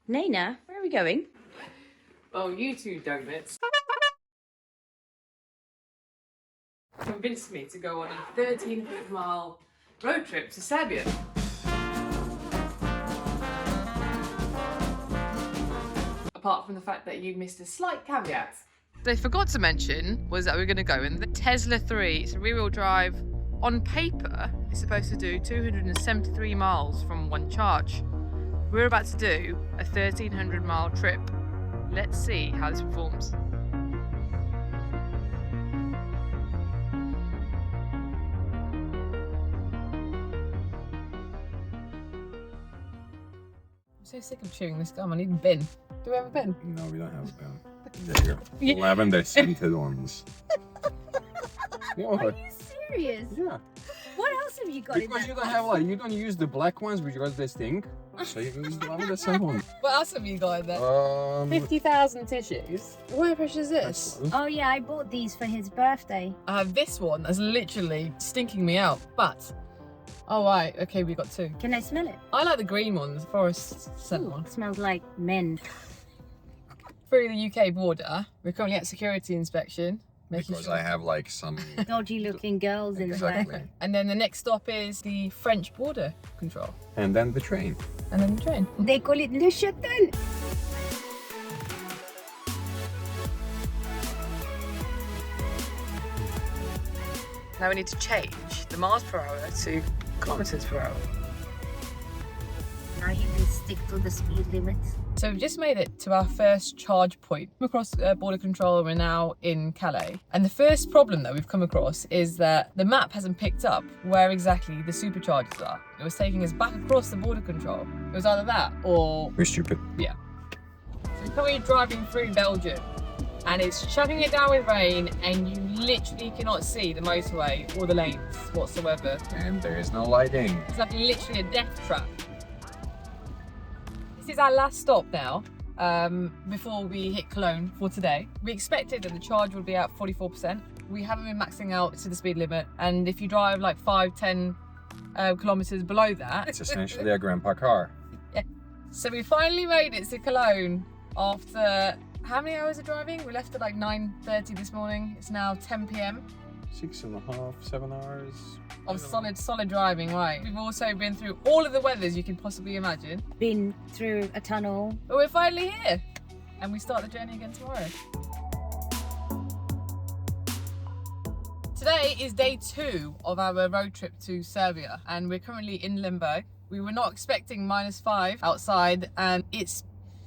Nana, where are we going? Oh, you two donuts convinced me to go on a 1,300-mile road trip to Serbia. Apart from the fact that you missed a slight caveat. They forgot to mention was that we're going to go in the Tesla 3. It's a rear-wheel drive. On paper, it's supposed to do 273 miles from one charge. We're about to do a 1,300-mile trip. Let's see how this performs. I'm so sick of chewing this gum. I need a bin. Do we have a bin? No, we don't have a bin. There you go. Lavender scented ones. Are you serious? Yeah. What else have you got Because in you that don't have you don't use the black ones because they stink. So you use the lavender scented ones. What else have you got in there? 50,000 tissues. What pressure is this? Oh yeah, I bought these for his birthday. I have this one that's literally stinking me out, but... Oh right, okay, we got two. Can I smell it? I like the green ones, forest scent one. It smells like men. Through the UK border, we're currently at security inspection. Because I have like some Dodgy looking girls in exactly. there. And then the next stop is the French border control. And then the train. And then the train. They call it Le Chatel. Now we need to change the miles per hour to kilometres per hour. Now you can stick to the speed limit. So we've just made it to our first charge point. We're across border control, we're now in Calais. And the first problem that we've come across is that the map hasn't picked up where exactly the superchargers are. It was taking us back across the border control. It was either that or... We're stupid. Yeah. So we're currently driving through Belgium and it's chucking it down with rain and you literally cannot see the motorway or the lanes whatsoever. And there is no lighting. It's like literally a death trap. This is our last stop now, before we hit Cologne for today. We expected that the charge would be at 44%. We haven't been maxing out to the speed limit, and if you drive like 5-10 kilometers below that... It's essentially a grandpa car. Yeah. So we finally made it to Cologne after how many hours of driving? We left at like 9:30 this morning. It's now 10 p.m. 6.5, 7 hours. Of solid driving, right. We've also been through all of the weathers you can possibly imagine. Been through a tunnel. But we're finally here. And we start the journey again tomorrow. Today is day 2 of our road trip to Serbia. And we're currently in Limburg. We were not expecting -5 outside and it's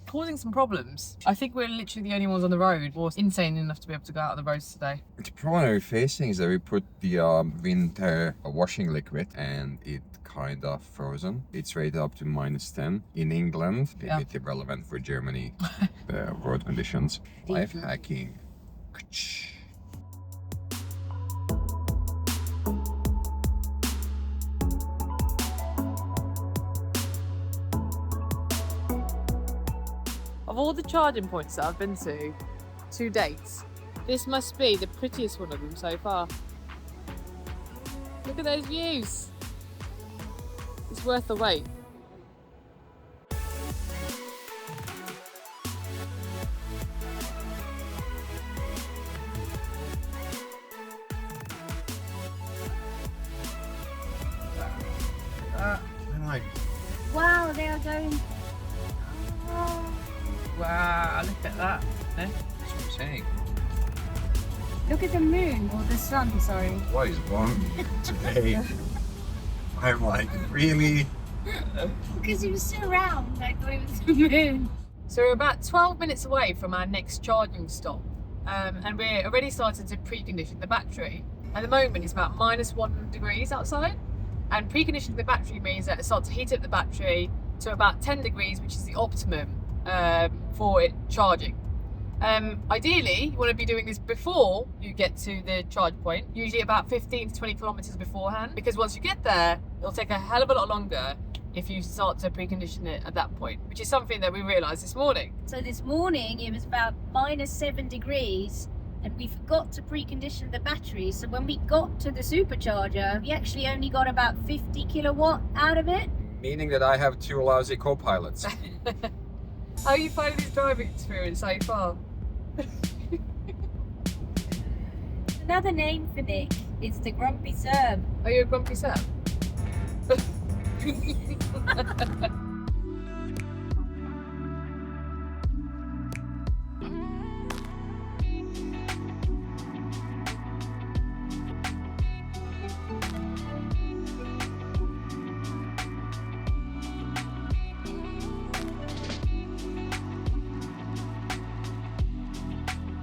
causing some problems. I think we're literally the only ones on the road or insane enough to be able to go out on the roads today. The problem we're facing is that we put the winter washing liquid and it kind of frozen. It's rated up to -10 in England. Yeah. It's irrelevant for Germany, the road conditions. Life hacking. Of all the charging points that I've been to date, this must be the prettiest one of them so far. Look at those views. It's worth the wait. Wow, they are going. Oh. Wow, look at that. Eh? That's what I'm saying. Look at the moon, or the sun, sorry. What is wrong today? I'm like, really? Because it was so round, I thought it was the moon. So we're about 12 minutes away from our next charging stop. And we're already started to precondition the battery. At the moment it's about -1 degrees outside. And preconditioning the battery means that it starts to heat up the battery to about 10 degrees, which is the optimum for it charging. Ideally, you want to be doing this before you get to the charge point, usually about 15 to 20 kilometers beforehand, because once you get there, it'll take a hell of a lot longer if you start to precondition it at that point, which is something that we realised this morning. So this morning it was about -7 degrees and we forgot to precondition the battery. So when we got to the supercharger, we actually only got about 50 kilowatt out of it. Meaning that I have 2 lousy co-pilots. How are you finding this driving experience so far? Another name for Nick is the Grumpy Serb. Are you a grumpy Serb?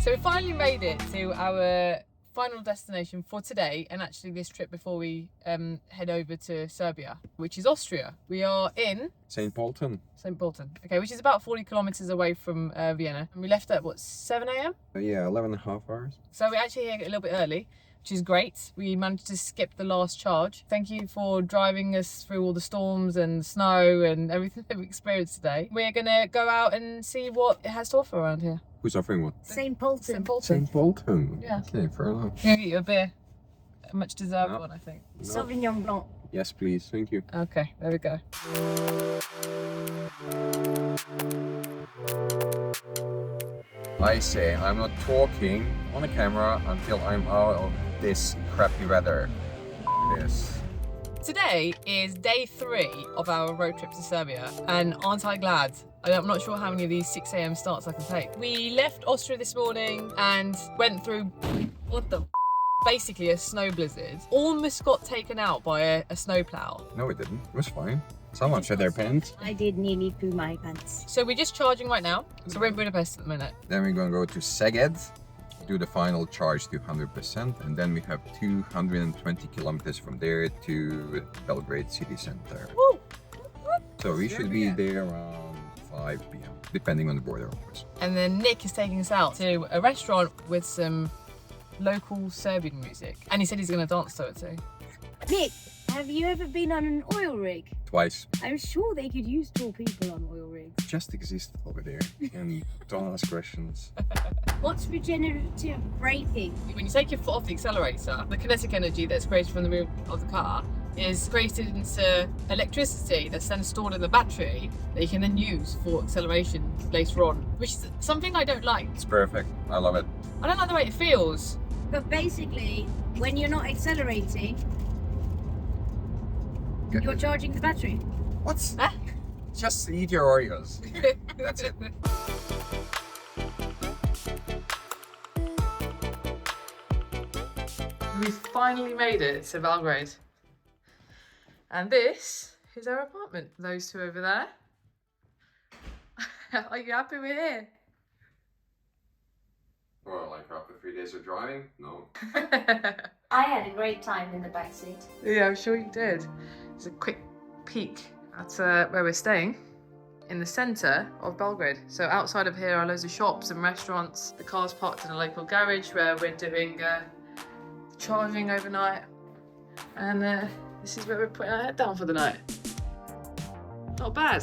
So we finally made it to our final destination for today, and actually this trip before we head over to Serbia, which is Austria. We are in St. Polten. St. Polten, okay, which is about 40 kilometers away from Vienna. And we left at what, 7 a.m? Yeah, 11.5 hours. So we're actually here a little bit early, which is great. We managed to skip the last charge. Thank you for driving us through all the storms and snow and everything that we experienced today. We're gonna go out and see what it has to offer around here. Who's offering what? St. Polten. St. Polten. St. Polten. Yeah. Okay, fair enough. I'm gonna get you a beer. A much deserved No. one, I think. No. Sauvignon Blanc. Yes, please. Thank you. Okay, there we go. I say I'm not talking on the camera until I'm out of this crappy weather. Yes. Today is day 3 of our road trip to Serbia, and aren't I glad? I'm not sure how many of these 6 a.m. starts I can take. We left Austria this morning and went through, what the basically a snow blizzard. Almost got taken out by a snowplow. No, it didn't. It was fine. Someone shed their pants. I did nearly poo my pants. So we're just charging right now. So we're in Budapest at the minute. Then we're gonna go to Szeged, do the final charge to 100%, and then we have 220 kilometers from there to Belgrade city center. Woo! So we should be there around 5 p.m. depending on the border, of course. And then Nick is taking us out to a restaurant with some local Serbian music. And he said he's gonna dance to it too. Nick, have you ever been on an oil rig? Twice. I'm sure they could use tall people on oil rigs. Just exist over there and don't ask questions. What's regenerative braking? When you take your foot off the accelerator, the kinetic energy that's created from the movement of the car is created into electricity that's then stored in the battery that you can then use for acceleration later on, which is something I don't like. It's perfect. I love it. I don't like the way it feels. But basically, when you're not accelerating, you're charging the battery. What? Huh? Just eat your Oreos. That's it. We've finally made it to Belgrade. And this is our apartment. Those two over there. Are you happy we're here? Well, like after 3 days of driving? No. I had a great time in the backseat. Yeah, I'm sure you did. There's a quick peek at where we're staying in the centre of Belgrade. So outside of here are loads of shops and restaurants. The car's parked in a local garage where we're doing charging overnight. And this is where we're putting our head down for the night. Not bad.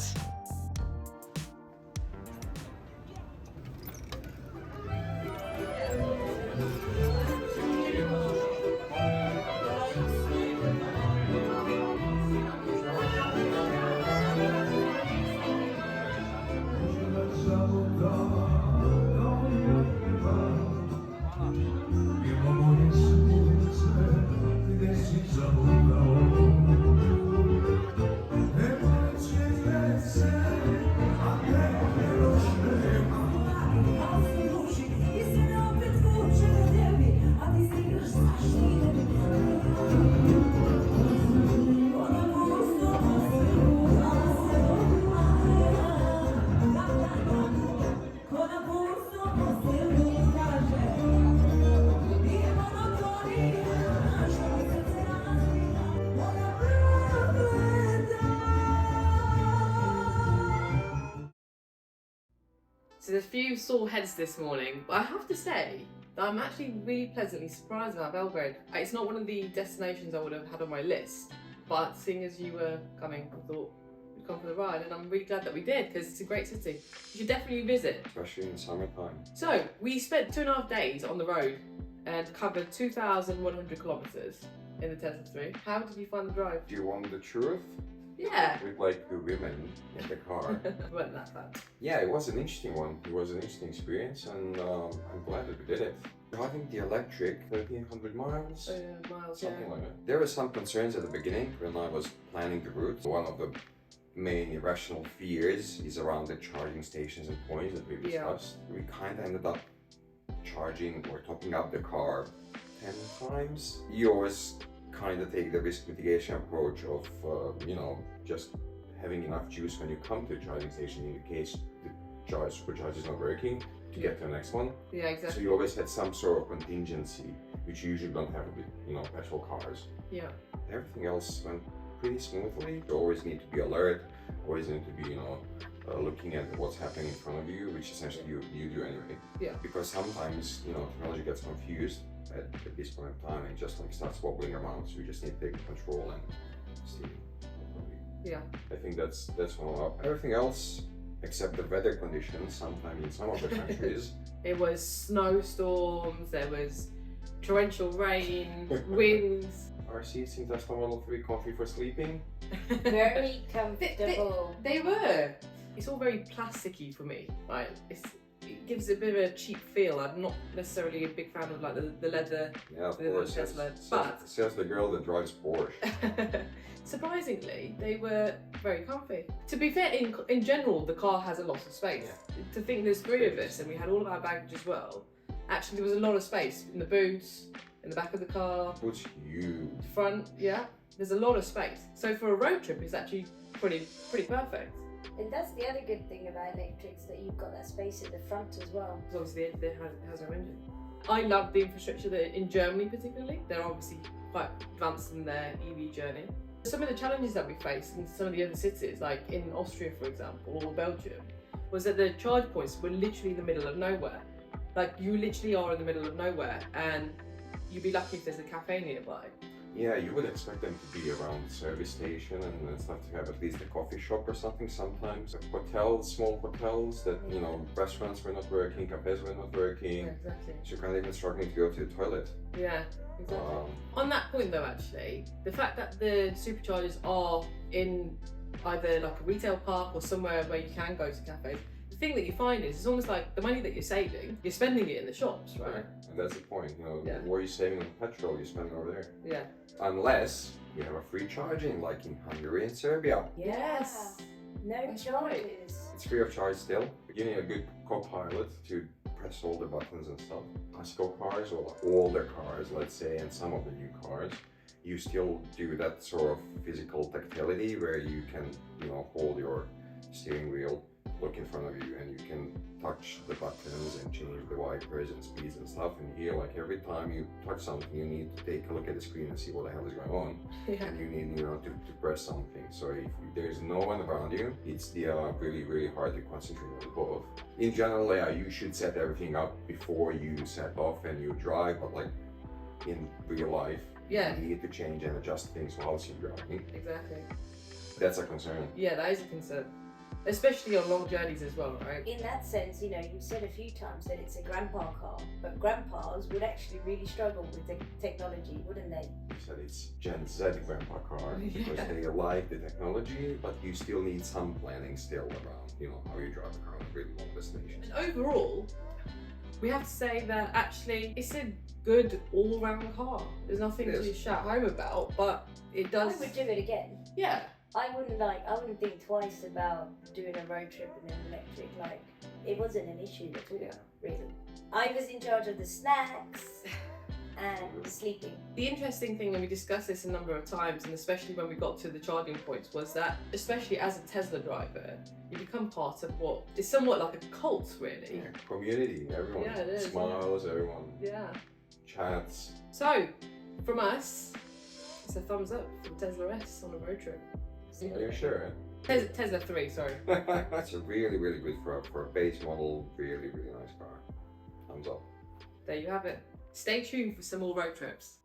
So there's a few sore heads this morning, but I have to say that I'm actually really pleasantly surprised about Belgrade. It's not one of the destinations I would have had on my list, but seeing as you were coming, I thought we'd come for the ride, and I'm really glad that we did because it's a great city. You should definitely visit. Especially in summertime. So we spent 2.5 days on the road and covered 2,100 kilometers in the Tesla 3. How did you find the drive? Do you want the truth? Yeah. with like the women in the car. Weren't that bad. Yeah, it was an interesting one. It was an interesting experience, and I'm glad that we did it. Driving the electric 1,300 miles, Miles, something like that. There were some concerns at the beginning when I was planning the route. One of the main irrational fears is around the charging stations and points that we discussed. We kind of ended up charging or topping up the car 10 times. You always kind of take the risk mitigation approach of, just having enough juice when you come to a charging station in case the supercharge is not working to get to the next one. Yeah, exactly. So you always had some sort of contingency, which you usually don't have with, petrol cars. Yeah. Everything else went pretty smoothly. You always need to be alert, always need to be, looking at what's happening in front of you, which essentially you do anyway. Yeah. Because sometimes, technology gets confused at this point of time and just like starts wobbling around, so you just need to take control and see. Yeah. I think that's one up. Everything else, except the weather conditions, sometimes in some of the countries. It was snowstorms, there was torrential rain, winds. Our seats in Tesla Model 3 comfy for sleeping. Very comfortable. They were. It's all very plasticky for me. Right? It gives a bit of a cheap feel. I'm not necessarily a big fan of like the leather. Yeah, of the course. Tesla, but says the girl that drives Porsche. surprisingly, they were very comfy. To be fair, in general, the car has a lot of space. Yeah. To think there's 3 of us and we had all of our baggage as well. Actually, there was a lot of space in the boots, in the back of the car, What's huge? front. Yeah, there's a lot of space. So for a road trip, it's actually pretty perfect. And that's the other good thing about electrics, that you've got that space at the front as well. Because obviously it has no engine. I love the infrastructure that in Germany particularly. They're obviously quite advanced in their EV journey. Some of the challenges that we faced in some of the other cities, like in Austria for example, or Belgium, was that the charge points were literally in the middle of nowhere. Like you literally are in the middle of nowhere and you'd be lucky if there's a cafe nearby. Yeah, you would expect them to be around the service station and stuff, to have at least a coffee shop or something sometimes. Hotels, small hotels that, restaurants were not working, cafes were not working. Yeah, exactly. So you're kind of even struggling to go to the toilet. Yeah, exactly. On that point though, actually, the fact that the superchargers are in either like a retail park or somewhere where you can go to cafes, the thing that you find is it's almost like the money that you're saving, you're spending it in the shops, right? Yeah. And that's the point, Yeah. what are you saving on petrol, you're spending over there. Yeah. Unless you have a free charging, like in Hungary and Serbia. Yes. No That's charges. right. It's free of charge still. You need a good co-pilot to press all the buttons and stuff. Classical cars or older cars, let's say, and some of the new cars, you still do that sort of physical tactility where you can, hold your steering wheel, look in front of you, and you can touch the buttons and change the wipers and speeds and stuff. And here, like every time you touch something, you need to take a look at the screen and see what the hell is going on. Yeah. And you need, to press something. So if there's no one around you, it's really, really hard to concentrate on both. In general, yeah, you should set everything up before you set off and you drive, but like in real life, Yeah. you need to change and adjust things whilst you're driving. Exactly. That's a concern. Yeah, that is a concern. Especially on long journeys as well, right? In that sense, you've said a few times that it's a grandpa car, but grandpas would actually really struggle with the technology, wouldn't they? You said it's Gen Z grandpa car because Yeah. they like the technology, but you still need some planning still around, how you drive a car on a really long destination. And overall, we have to say that actually it's a good all-round car. There's nothing It to is. shout home about, but it does. I would do it again. Yeah. I wouldn't think twice about doing a road trip in an electric. Like, it wasn't an issue at all, really. I was in charge of the snacks and the sleeping. The interesting thing, and we discussed this a number of times, and especially when we got to the charging points, was that, especially as a Tesla driver, you become part of what is somewhat like a cult, really. Yeah, community, everyone Yeah, it is, smiles, everyone Yeah. chats. So, from us, it's a thumbs up for Tesla S on a road trip. Are you sure? Tesla 3, sorry. That's really, really good for a base model. Really, really nice car. Thumbs up. There you have it. Stay tuned for some more road trips.